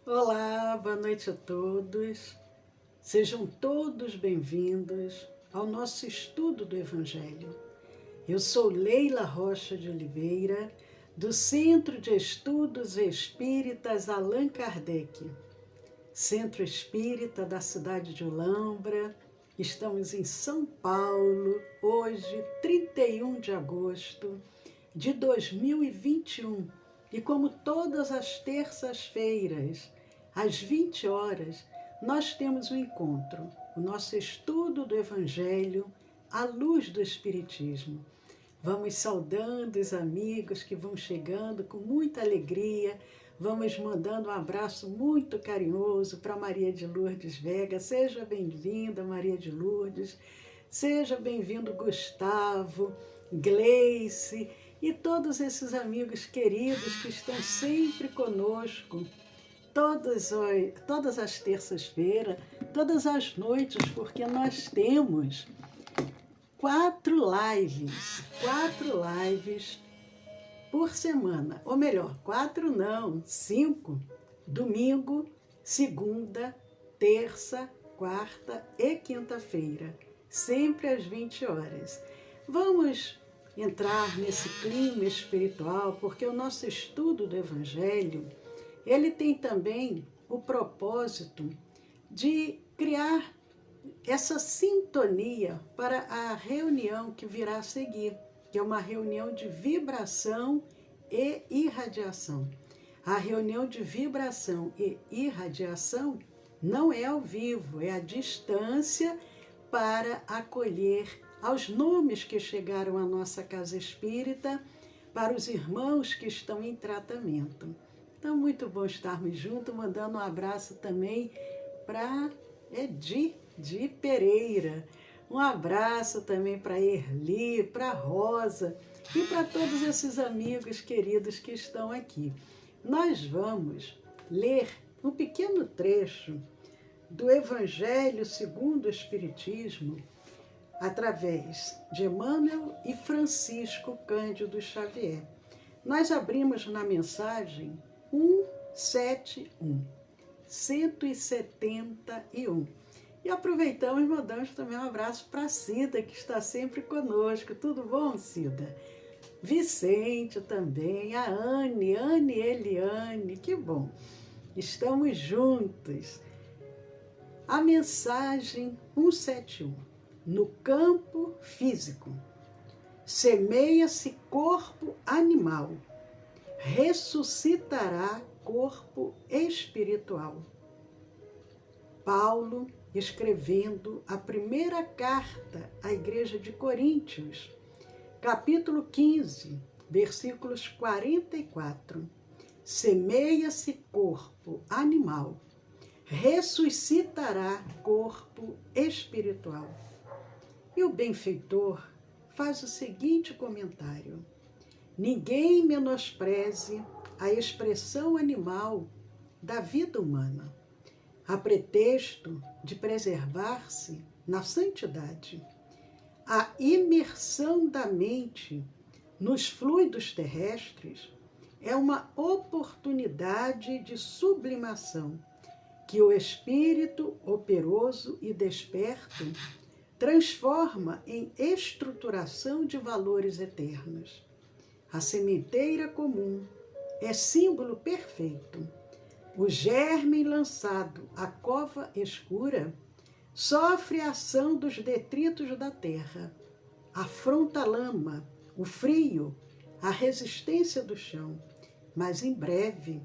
Olá, boa noite a todos. Sejam todos bem-vindos ao nosso estudo do Evangelho. Eu sou Leila Rocha de Oliveira, do Centro de Estudos Espíritas Allan Kardec, Centro Espírita da cidade de Olambra. Estamos em São Paulo, hoje, 31 de agosto de 2021. E como todas as terças-feiras, às 20 horas, nós temos um encontro, o nosso estudo do Evangelho à luz do Espiritismo. Vamos saudando os amigos que vão chegando com muita alegria, vamos mandando um abraço muito carinhoso para Maria de Lourdes Vega. Seja bem-vinda, Maria de Lourdes, seja bem-vindo, Gustavo, Gleice e todos esses amigos queridos que estão sempre conosco, todas as terças-feiras, todas as noites, porque nós temos quatro lives por semana, ou melhor, 4 não, 5, domingo, segunda, terça, quarta e quinta-feira, sempre às 20 horas. Vamos entrar nesse clima espiritual, porque o nosso estudo do Evangelho, ele tem também o propósito de criar essa sintonia para a reunião que virá a seguir, que é uma reunião de vibração e irradiação. A reunião de vibração e irradiação não é ao vivo, é à distância, para acolher aos nomes que chegaram à nossa casa espírita, para os irmãos que estão em tratamento. Então, muito bom estarmos juntos, mandando um abraço também para Edi Pereira. Um abraço também para Erli, para Rosa e para todos esses amigos queridos que estão aqui. Nós vamos ler um pequeno trecho do Evangelho segundo o Espiritismo, através de Emmanuel e Francisco Cândido Xavier. Nós abrimos na mensagem 171, 171. E aproveitamos e mandamos também um abraço para a Cida, que está sempre conosco. Tudo bom, Cida? Vicente também, a Anne e Eliane, que bom. Estamos juntos. A mensagem 171. No campo físico, semeia-se corpo animal, ressuscitará corpo espiritual. Paulo, escrevendo a primeira carta à Igreja de Coríntios, capítulo 15, versículos 44. Semeia-se corpo animal, ressuscitará corpo espiritual. E o benfeitor faz o seguinte comentário: ninguém menospreze a expressão animal da vida humana, a pretexto de preservar-se na santidade. A imersão da mente nos fluidos terrestres é uma oportunidade de sublimação que o espírito operoso e desperto transforma em estruturação de valores eternos. A sementeira comum é símbolo perfeito. O germe lançado à cova escura sofre a ação dos detritos da terra, afronta a lama, o frio, a resistência do chão, mas em breve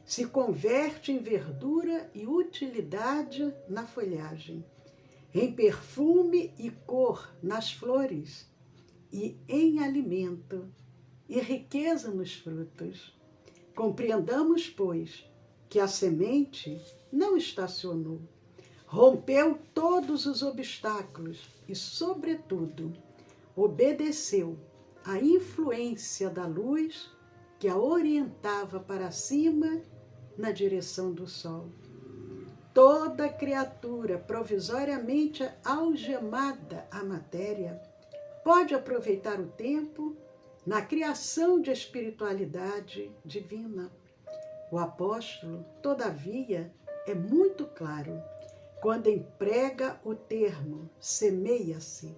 se converte em verdura e utilidade na folhagem, em perfume e cor nas flores, e em alimento e riqueza nos frutos. Compreendamos, pois, que a semente não estacionou, rompeu todos os obstáculos e, sobretudo, obedeceu à influência da luz que a orientava para cima na direção do sol. Toda criatura provisoriamente algemada à matéria pode aproveitar o tempo na criação de espiritualidade divina. O apóstolo, todavia, é muito claro quando emprega o termo semeia-se.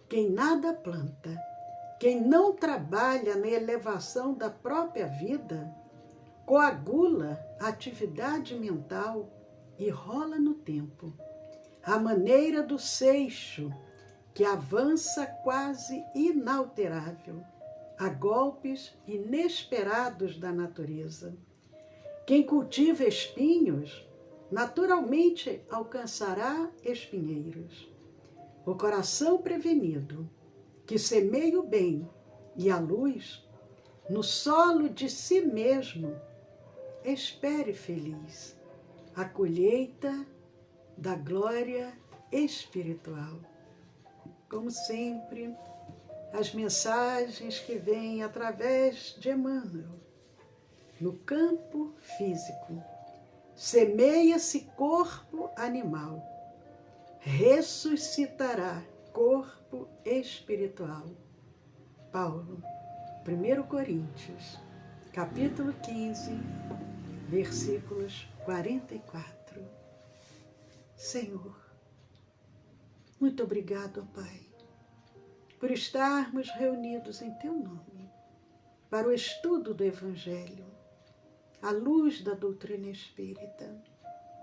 Quem nada planta, quem não trabalha na elevação da própria vida, coagula a atividade mental e rola no tempo, à maneira do seixo que avança quase inalterável, a golpes inesperados da natureza. Quem cultiva espinhos, naturalmente alcançará espinheiros. O coração prevenido, que semeia o bem e a luz, no solo de si mesmo, espere feliz a colheita da glória espiritual. Como sempre, as mensagens que vêm através de Emmanuel, no campo físico, semeia-se corpo animal, ressuscitará corpo espiritual. Paulo, 1 Coríntios, capítulo 15, versículos 44. Senhor, muito obrigado, ó Pai, por estarmos reunidos em Teu nome, para o estudo do Evangelho, à luz da doutrina espírita,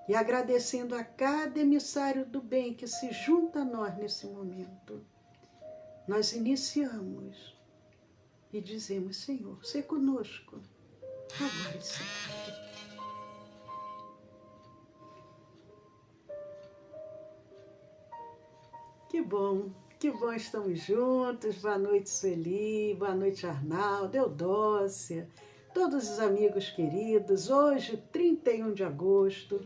e agradecendo a cada emissário do bem que se junta a nós nesse momento, nós iniciamos e dizemos: Senhor, sê conosco, agora e sempre. Que bom estamos juntos. Boa noite, Sueli, boa noite, Arnaldo, Eudócia, todos os amigos queridos. Hoje, 31 de agosto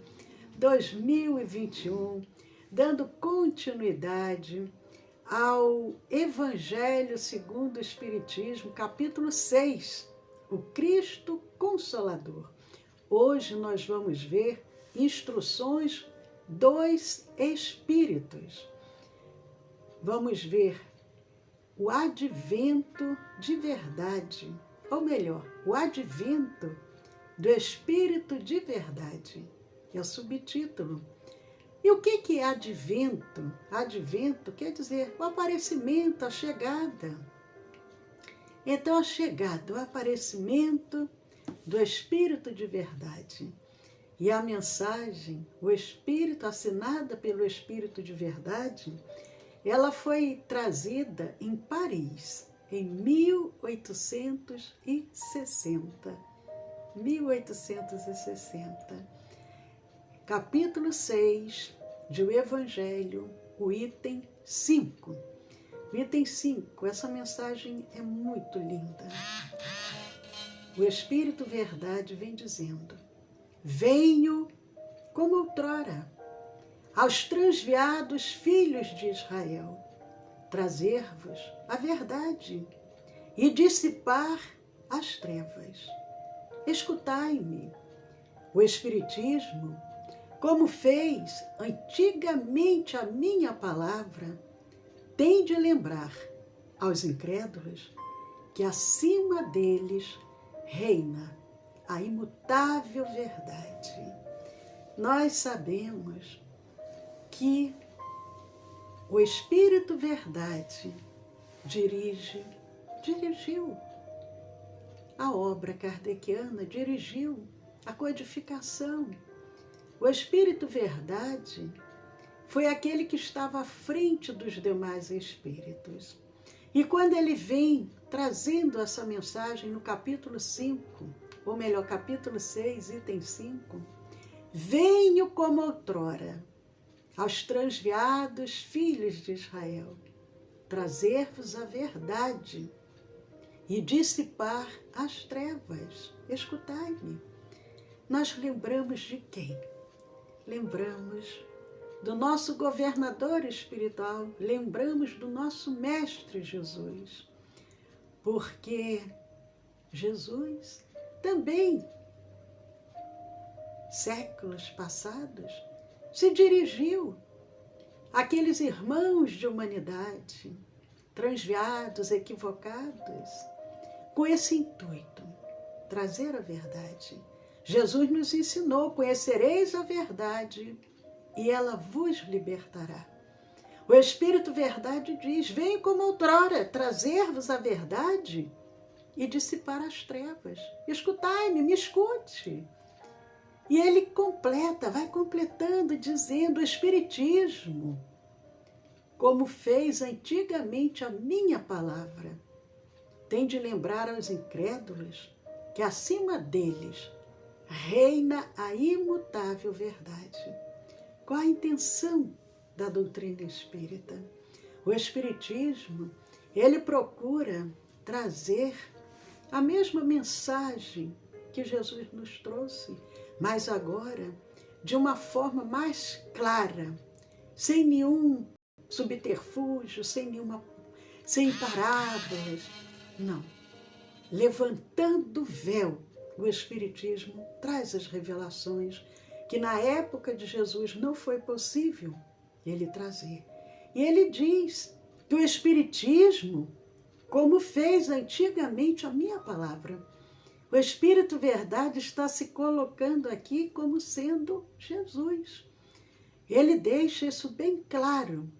de 2021, dando continuidade ao Evangelho segundo o Espiritismo, capítulo 6, o Cristo Consolador. Hoje nós vamos ver instruções dos Espíritos. Vamos ver o advento de verdade, ou melhor, o advento do Espírito de verdade, que é o subtítulo. E o que é advento? Advento quer dizer o aparecimento, a chegada. Então, a chegada, o aparecimento do Espírito de verdade. E a mensagem, o Espírito, assinada pelo Espírito de verdade, ela foi trazida em Paris, em 1860. 1860. Capítulo 6 do Evangelho, o item 5. O item 5, essa mensagem é muito linda. O Espírito Verdade vem dizendo: venho como outrora aos transviados filhos de Israel, trazer-vos a verdade e dissipar as trevas. Escutai-me. O Espiritismo, como fez antigamente a minha palavra, tem de lembrar aos incrédulos que acima deles reina a imutável verdade. Nós sabemos que o Espírito Verdade dirigiu a obra kardeciana, dirigiu a codificação. O Espírito Verdade foi aquele que estava à frente dos demais espíritos. E quando ele vem trazendo essa mensagem no capítulo 5, ou melhor, capítulo 6, item 5, venho como outrora aos transviados filhos de Israel, trazer-vos a verdade e dissipar as trevas. Escutai-me. Nós lembramos de quem? Lembramos do nosso governador espiritual, lembramos do nosso Mestre Jesus, porque Jesus também, séculos passados, se dirigiu àqueles irmãos de humanidade, transviados, equivocados, com esse intuito, trazer a verdade, Jesus nos ensinou: conhecereis a verdade e ela vos libertará. O Espírito Verdade diz: vem como outrora trazer-vos a verdade e dissipar as trevas. Escutai-me, me escute. E ele completa, vai completando, dizendo: o Espiritismo, como fez antigamente a minha palavra, tem de lembrar aos incrédulos que acima deles reina a imutável verdade. Qual a intenção da doutrina espírita? O Espiritismo, ele procura trazer a mesma mensagem que Jesus nos trouxe, mas agora de uma forma mais clara, sem nenhum subterfúgio, sem parábolas. Não. Levantando o véu, o Espiritismo traz as revelações que na época de Jesus não foi possível ele trazer. E ele diz que o Espiritismo, como fez antigamente a minha palavra, o Espírito Verdade está se colocando aqui como sendo Jesus. Ele deixa isso bem claro.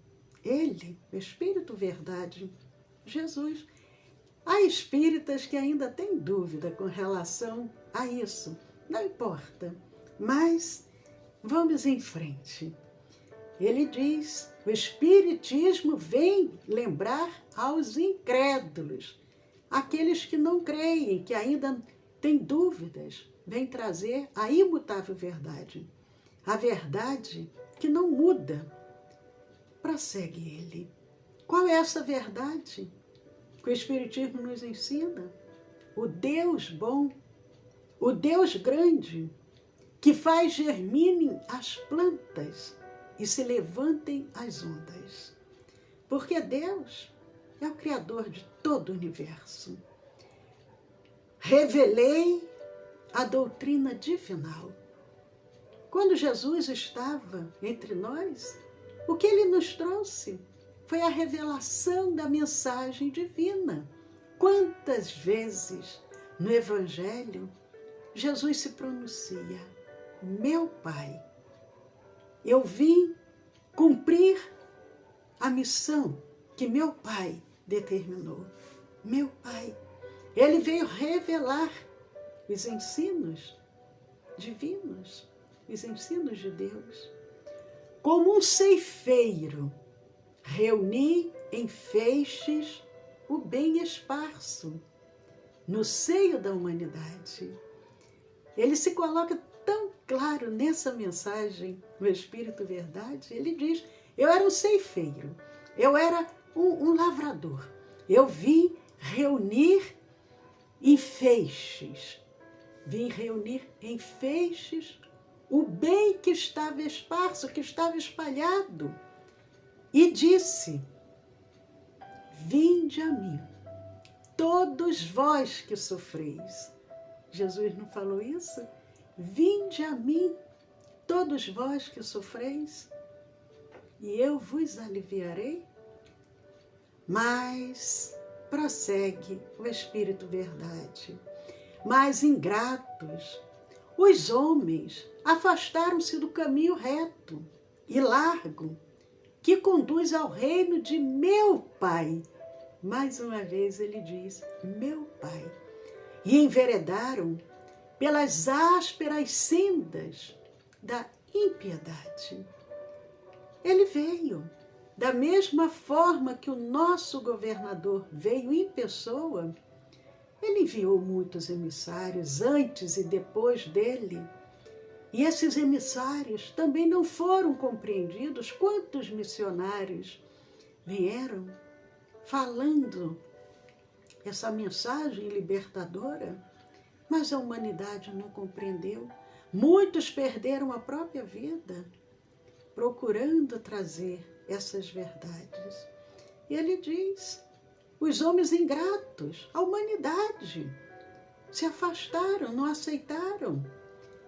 Ele, o Espírito Verdade, Jesus. Há espíritas que ainda têm dúvida com relação a isso. Não importa, mas vamos em frente. Ele diz: o Espiritismo vem lembrar aos incrédulos, aqueles que não creem, que ainda têm dúvidas, vem trazer a imutável verdade. A verdade que não muda. Prossegue ele. Qual é essa verdade que o Espiritismo nos ensina? O Deus bom, o Deus grande, que faz germinem as plantas e se levantem as ondas. Porque Deus é o Criador de todo o universo. Revelei a doutrina divinal. Quando Jesus estava entre nós, o que ele nos trouxe foi a revelação da mensagem divina. Quantas vezes no Evangelho Jesus se pronuncia: meu Pai, eu vim cumprir a missão que meu Pai determinou. Meu Pai, ele veio revelar os ensinos divinos, os ensinos de Deus. Como um ceifeiro, reuni em feixes o bem esparso no seio da humanidade. Ele se coloca tão claro nessa mensagem, no Espírito Verdade. Ele diz: eu era um ceifeiro, eu era um lavrador. Eu vim reunir em feixes, o bem que estava esparso, que estava espalhado. E disse: vinde a mim, todos vós que sofreis. Jesus não falou isso? Vinde a mim, todos vós que sofreis, e eu vos aliviarei. Mas prossegue o Espírito Verdade. Mas ingratos, os homens afastaram-se do caminho reto e largo, que conduz ao reino de meu Pai. Mais uma vez ele diz: meu Pai. E enveredaram pelas ásperas sendas da impiedade. Ele veio da mesma forma que o nosso governador veio em pessoa. Ele enviou muitos emissários antes e depois dele. E esses emissários também não foram compreendidos. Quantos missionários vieram falando essa mensagem libertadora, mas a humanidade não compreendeu. Muitos perderam a própria vida procurando trazer essas verdades. E ele diz: os homens ingratos, a humanidade, se afastaram, não aceitaram,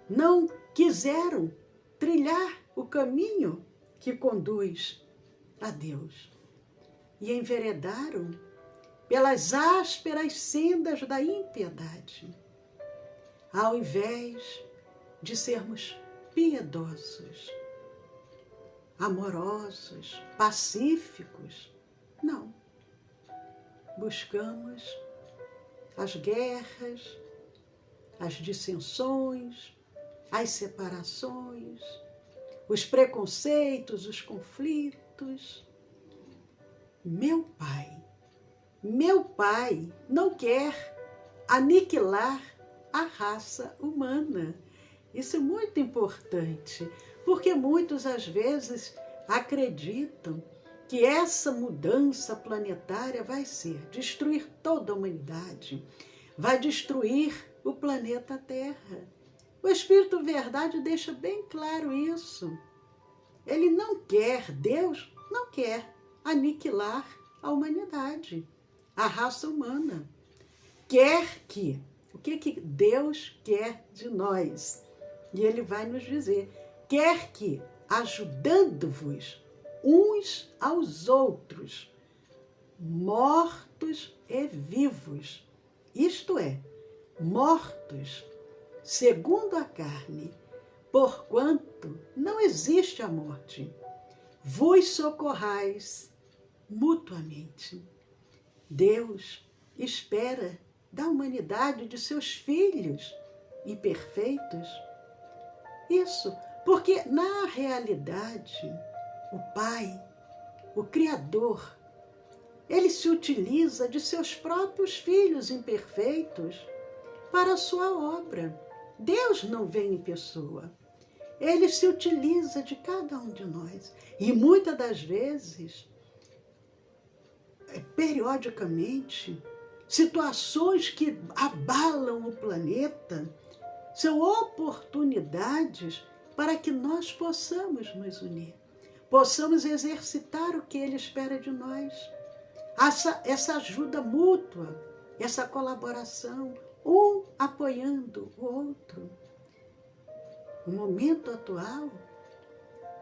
não quiseram trilhar o caminho que conduz a Deus. E enveredaram pelas ásperas sendas da impiedade. Ao invés de sermos piedosos, amorosos, pacíficos. Não. Buscamos as guerras, as dissensões, as separações, os preconceitos, os conflitos. Meu pai não quer aniquilar a raça humana. Isso é muito importante, porque muitos às vezes acreditam que essa mudança planetária vai ser destruir toda a humanidade, vai destruir o planeta Terra. O Espírito Verdade deixa bem claro isso. Ele não quer, Deus não quer aniquilar a humanidade, a raça humana. Quer que, o que Deus quer de nós? E Ele vai nos dizer, quer que, ajudando-vos uns aos outros, mortos e vivos, isto é, mortos segundo a carne, porquanto não existe a morte, vos socorrais mutuamente. Deus espera da humanidade, de seus filhos imperfeitos, isso, porque na realidade, o Pai, o Criador, ele se utiliza de seus próprios filhos imperfeitos para a sua obra. Deus não vem em pessoa. Ele se utiliza de cada um de nós. E muitas das vezes, periodicamente, situações que abalam o planeta são oportunidades para que nós possamos nos unir, possamos exercitar o que Ele espera de nós. Essa ajuda mútua, essa colaboração, um apoiando o outro. O momento atual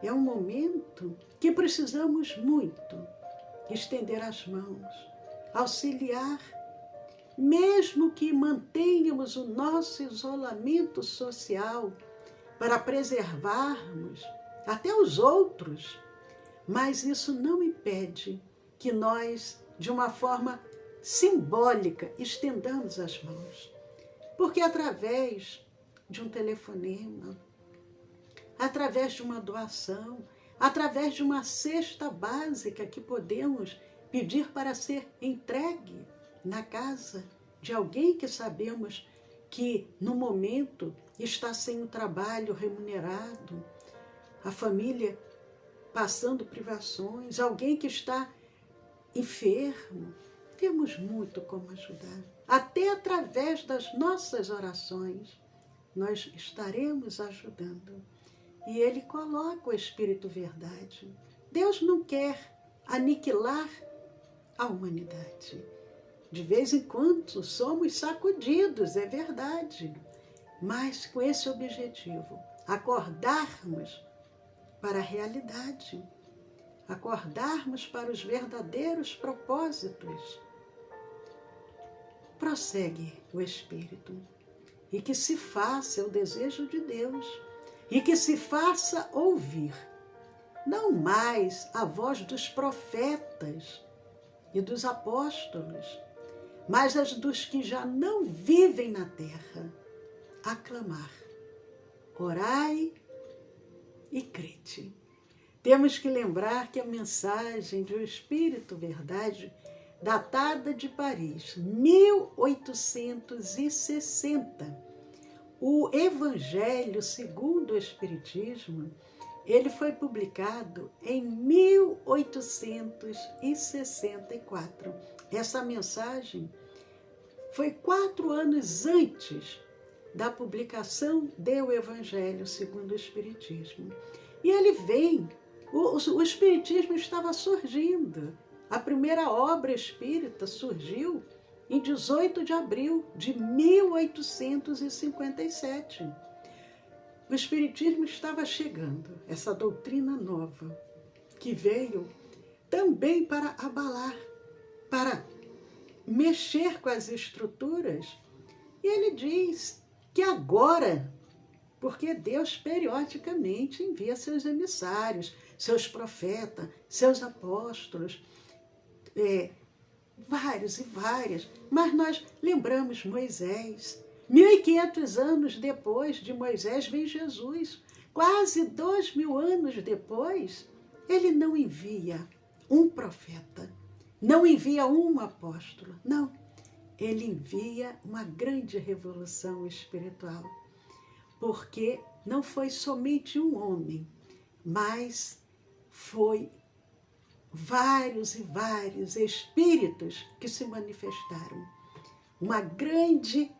é um momento que precisamos muito estender as mãos, auxiliar, mesmo que mantenhamos o nosso isolamento social para preservarmos até os outros, mas isso não impede que nós, de uma forma simbólica, estendamos as mãos. Porque através de um telefonema, através de uma doação, através de uma cesta básica que podemos pedir para ser entregue na casa de alguém que sabemos que no momento está sem o trabalho remunerado, a família passando privações, alguém que está enfermo, temos muito como ajudar. Até através das nossas orações, nós estaremos ajudando. E Ele coloca o Espírito Verdade. Deus não quer aniquilar a humanidade. De vez em quando somos sacudidos, é verdade, mas com esse objetivo, acordarmos para a realidade, acordarmos para os verdadeiros propósitos. Prossegue o Espírito, e que se faça o desejo de Deus, e que se faça ouvir, não mais a voz dos profetas e dos apóstolos, mas as dos que já não vivem na terra, aclamar, orai e crede. Temos que lembrar que a mensagem do Espírito Verdade, datada de Paris, 1860, o Evangelho segundo o Espiritismo, ele foi publicado em 1864. Essa mensagem foi 4 anos antes da publicação do Evangelho segundo o Espiritismo. E ele vem, o Espiritismo estava surgindo. A primeira obra espírita surgiu em 18 de abril de 1857. O Espiritismo estava chegando, essa doutrina nova, que veio também para abalar, para mexer com as estruturas. E ele diz que agora, porque Deus periodicamente envia seus emissários, seus profetas, seus apóstolos, vários e várias, mas nós lembramos Moisés. 1.500 anos depois de Moisés vem Jesus. Quase 2.000 anos depois, ele não envia um profeta, não envia um apóstolo, não. Ele envia uma grande revolução espiritual, porque não foi somente um homem, mas foi vários e vários espíritos que se manifestaram. Uma grande...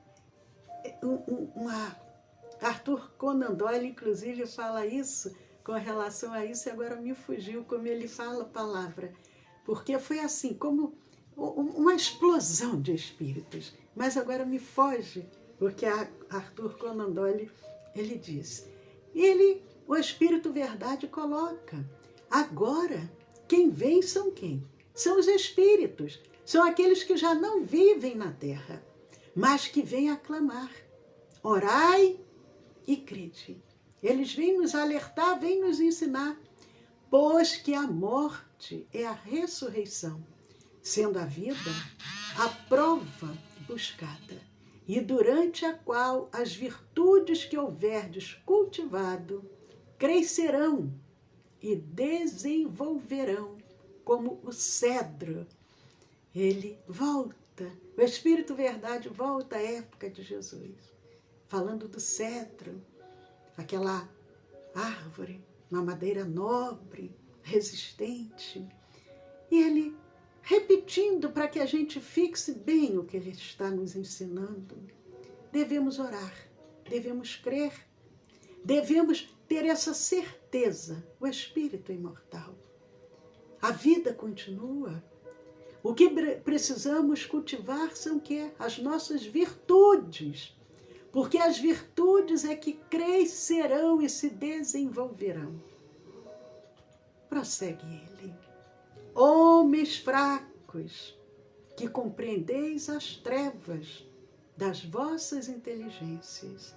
Arthur Conan Doyle, inclusive, fala isso com relação a isso, e agora me fugiu como ele fala a palavra. Porque foi assim, como uma explosão de espíritos. Mas agora me foge, porque Arthur Conan Doyle, ele diz. O Espírito Verdade coloca. Agora, quem vem são quem? São os espíritos. São aqueles que já não vivem na terra, mas que vêm aclamar. Orai e crede. Eles vêm nos alertar, vêm nos ensinar. Pois que a morte é a ressurreição, sendo a vida a prova buscada, e durante a qual as virtudes que houverdes cultivado crescerão e desenvolverão como o cedro. Ele volta, o Espírito Verdade volta à época de Jesus, falando do cedro, aquela árvore, uma madeira nobre, resistente. E ele repetindo para que a gente fixe bem o que ele está nos ensinando. Devemos orar, devemos crer, devemos ter essa certeza. O Espírito é imortal. A vida continua. O que precisamos cultivar são o quê? As nossas virtudes. Porque as virtudes é que crescerão e se desenvolverão. Prossegue ele. Homens fracos, que compreendeis as trevas das vossas inteligências.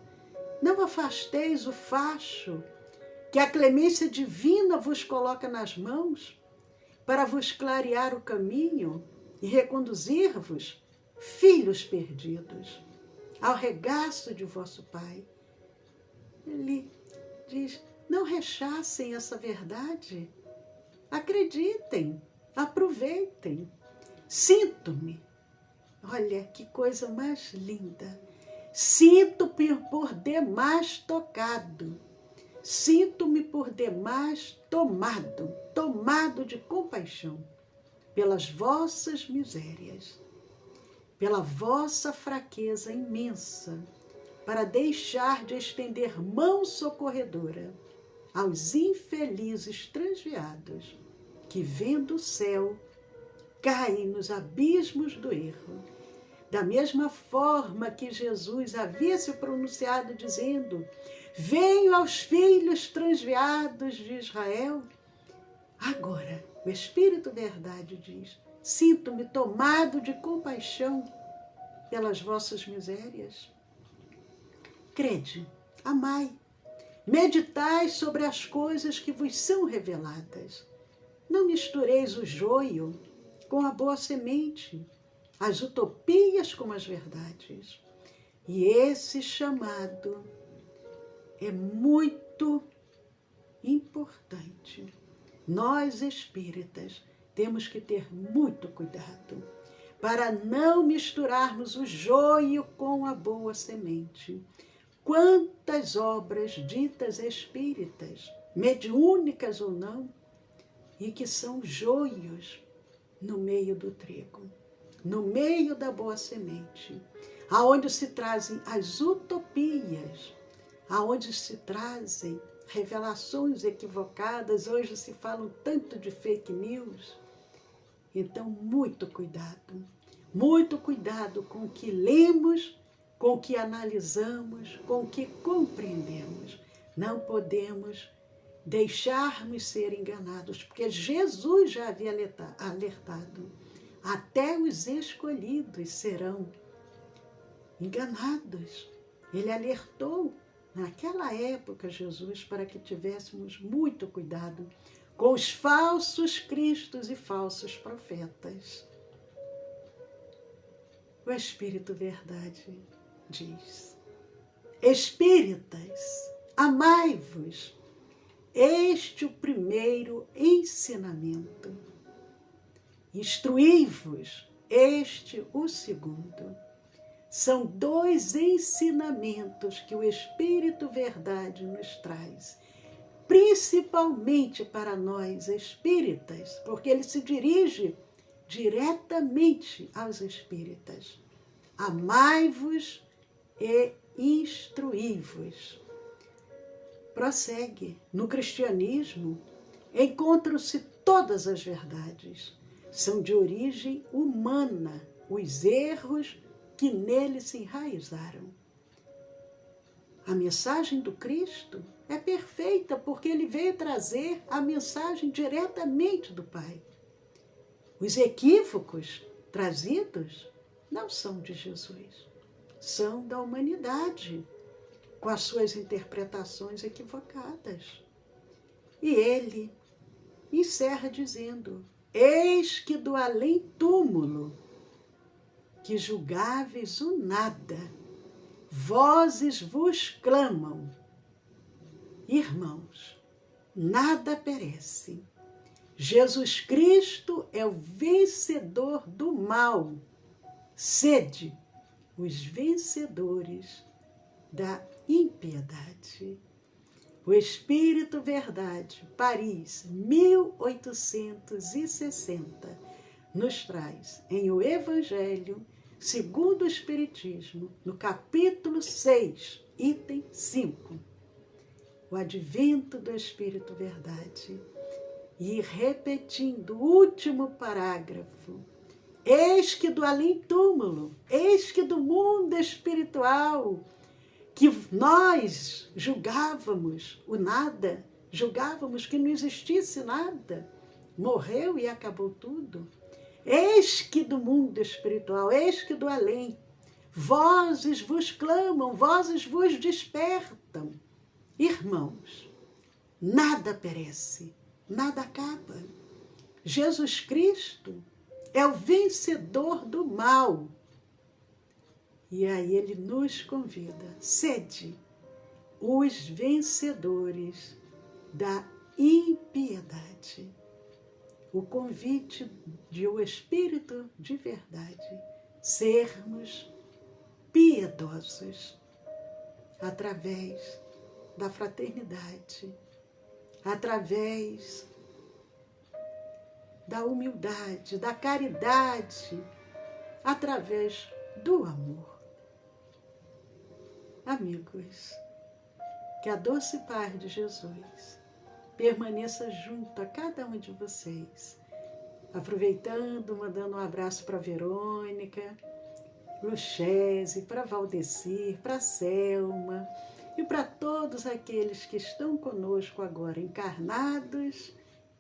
Não afasteis o facho que a clemência divina vos coloca nas mãos para vos clarear o caminho e reconduzir-vos, filhos perdidos, ao regaço de vosso Pai. Ele diz, não rechacem essa verdade. Acreditem, aproveitem. Sinto-me. Olha que coisa mais linda. Sinto-me por demais tocado. Sinto-me por demais tomado de compaixão pelas vossas misérias, pela vossa fraqueza imensa, para deixar de estender mão socorredora aos infelizes transviados que, vendo o céu, caem nos abismos do erro. Da mesma forma que Jesus havia se pronunciado dizendo, venho aos filhos transviados de Israel. Agora, o Espírito Verdade diz, sinto-me tomado de compaixão pelas vossas misérias. Crede, amai, meditai sobre as coisas que vos são reveladas. Não mistureis o joio com a boa semente, as utopias com as verdades. E esse chamado é muito importante. Nós espíritas temos que ter muito cuidado para não misturarmos o joio com a boa semente. Quantas obras ditas espíritas, mediúnicas ou não, e que são joios no meio do trigo, no meio da boa semente, aonde se trazem as utopias, aonde se trazem revelações equivocadas. Hoje se falam tanto de fake news. Então, muito cuidado com o que lemos, com o que analisamos, com o que compreendemos. Não podemos deixarmos ser enganados, porque Jesus já havia alertado. Até os escolhidos serão enganados. Ele alertou, naquela época, Jesus, para que tivéssemos muito cuidado com os falsos cristos e falsos profetas. O Espírito Verdade diz: Espíritas, amai-vos. Este o primeiro ensinamento. Instruí-vos. Este o segundo. São dois ensinamentos que o Espírito Verdade nos traz, principalmente para nós espíritas, porque ele se dirige diretamente aos espíritas. Amai-vos e instruí-vos. Prossegue. No cristianismo, encontram-se todas as verdades. São de origem humana os erros que nele se enraizaram. A mensagem do Cristo é perfeita porque ele veio trazer a mensagem diretamente do Pai. Os equívocos trazidos não são de Jesus, são da humanidade, com as suas interpretações equivocadas. E ele encerra dizendo: eis que do além-túmulo, que julgáveis o nada, vozes vos clamam. Irmãos, nada perece. Jesus Cristo é o vencedor do mal. Sede os vencedores da impiedade. O Espírito Verdade, Paris, 1860, nos traz em O Evangelho segundo o Espiritismo, no capítulo 6, item 5, o advento do Espírito Verdade. E repetindo o último parágrafo: eis que do além-túmulo, eis que do mundo espiritual, que nós julgávamos o nada, julgávamos que não existisse nada, morreu e acabou tudo. Eis que do mundo espiritual, eis que do além, vozes vos clamam, vozes vos despertam. Irmãos, nada perece, nada acaba. Jesus Cristo é o vencedor do mal. E aí ele nos convida: sede os vencedores da impiedade. O convite de o Espírito de Verdade, sermos piedosos através da fraternidade, através da humildade, da caridade, através do amor. Amigos, que a doce paz de Jesus permaneça junto a cada um de vocês. Aproveitando, mandando um abraço para Verônica, Luchese, para Valdecir, para Selma e para todos aqueles que estão conosco agora, encarnados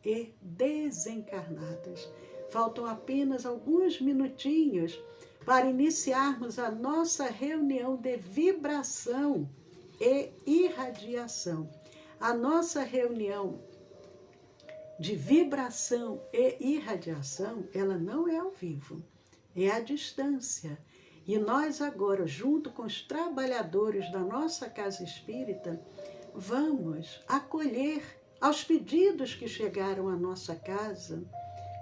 e desencarnados. Faltam apenas alguns minutinhos para iniciarmos a nossa reunião de vibração e irradiação. A nossa reunião de vibração e irradiação, ela não é ao vivo, é à distância. E nós agora, junto com os trabalhadores da nossa casa espírita, vamos acolher aos pedidos que chegaram à nossa casa,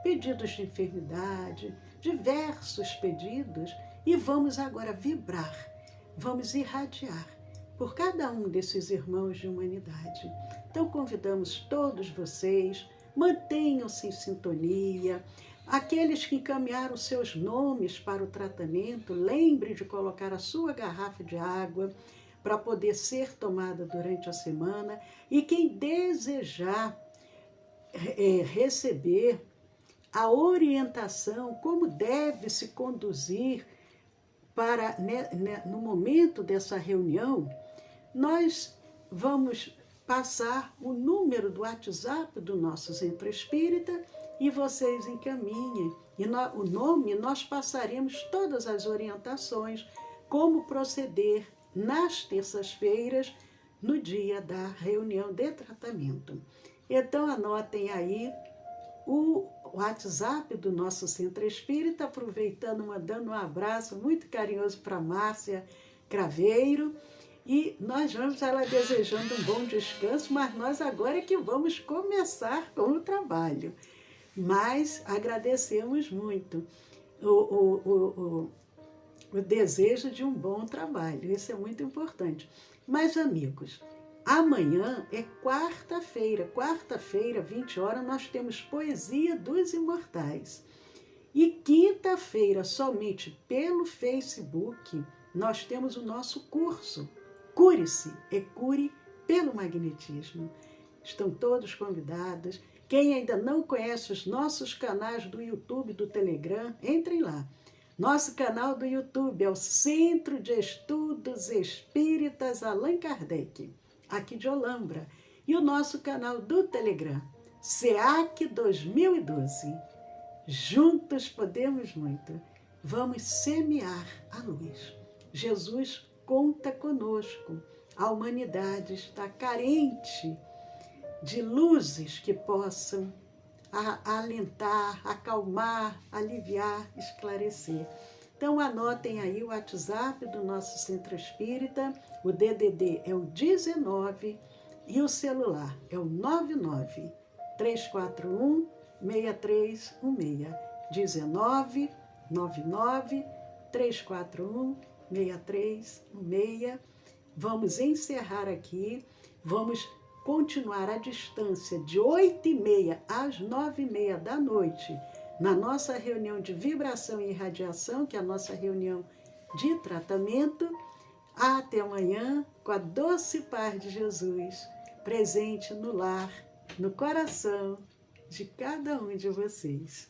pedidos de enfermidade, diversos pedidos, e vamos agora vibrar, vamos irradiar por cada um desses irmãos de humanidade. Então convidamos todos vocês, mantenham-se em sintonia. Aqueles que encaminharam seus nomes para o tratamento, lembre de colocar a sua garrafa de água para poder ser tomada durante a semana. E quem desejar receber a orientação, como deve se conduzir no momento dessa reunião, nós vamos passar o número do WhatsApp do nosso Centro Espírita e vocês encaminhem. E o nome, nós passaremos todas as orientações, como proceder nas terças-feiras, no dia da reunião de tratamento. Então, anotem aí o WhatsApp do nosso Centro Espírita, aproveitando, mandando um abraço muito carinhoso para Márcia Craveiro. E nós vamos ela desejando um bom descanso, mas nós agora é que vamos começar com o trabalho. Mas agradecemos muito o desejo de um bom trabalho, isso é muito importante. Mas, amigos, amanhã é quarta-feira, 20 horas, nós temos Poesia dos Imortais. E quinta-feira, somente pelo Facebook, nós temos o nosso curso, Cure-se, cure pelo magnetismo. Estão todos convidados. Quem ainda não conhece os nossos canais do YouTube, do Telegram, entrem lá. Nosso canal do YouTube é o Centro de Estudos Espíritas Allan Kardec, aqui de Olambra. E o nosso canal do Telegram, SEAC 2012. Juntos podemos muito. Vamos semear a luz. Jesus conta conosco. A humanidade está carente de luzes que possam alentar, acalmar, aliviar, esclarecer. Então, anotem aí o WhatsApp do nosso Centro Espírita, o DDD é o 19 e o celular é o 99 341 6316. 19 99 341 6316. Vamos encerrar aqui, vamos continuar à distância de 8h30 às 9h30 da noite, na nossa reunião de vibração e irradiação, que é a nossa reunião de tratamento. Até amanhã, com a doce paz de Jesus, presente no lar, no coração de cada um de vocês.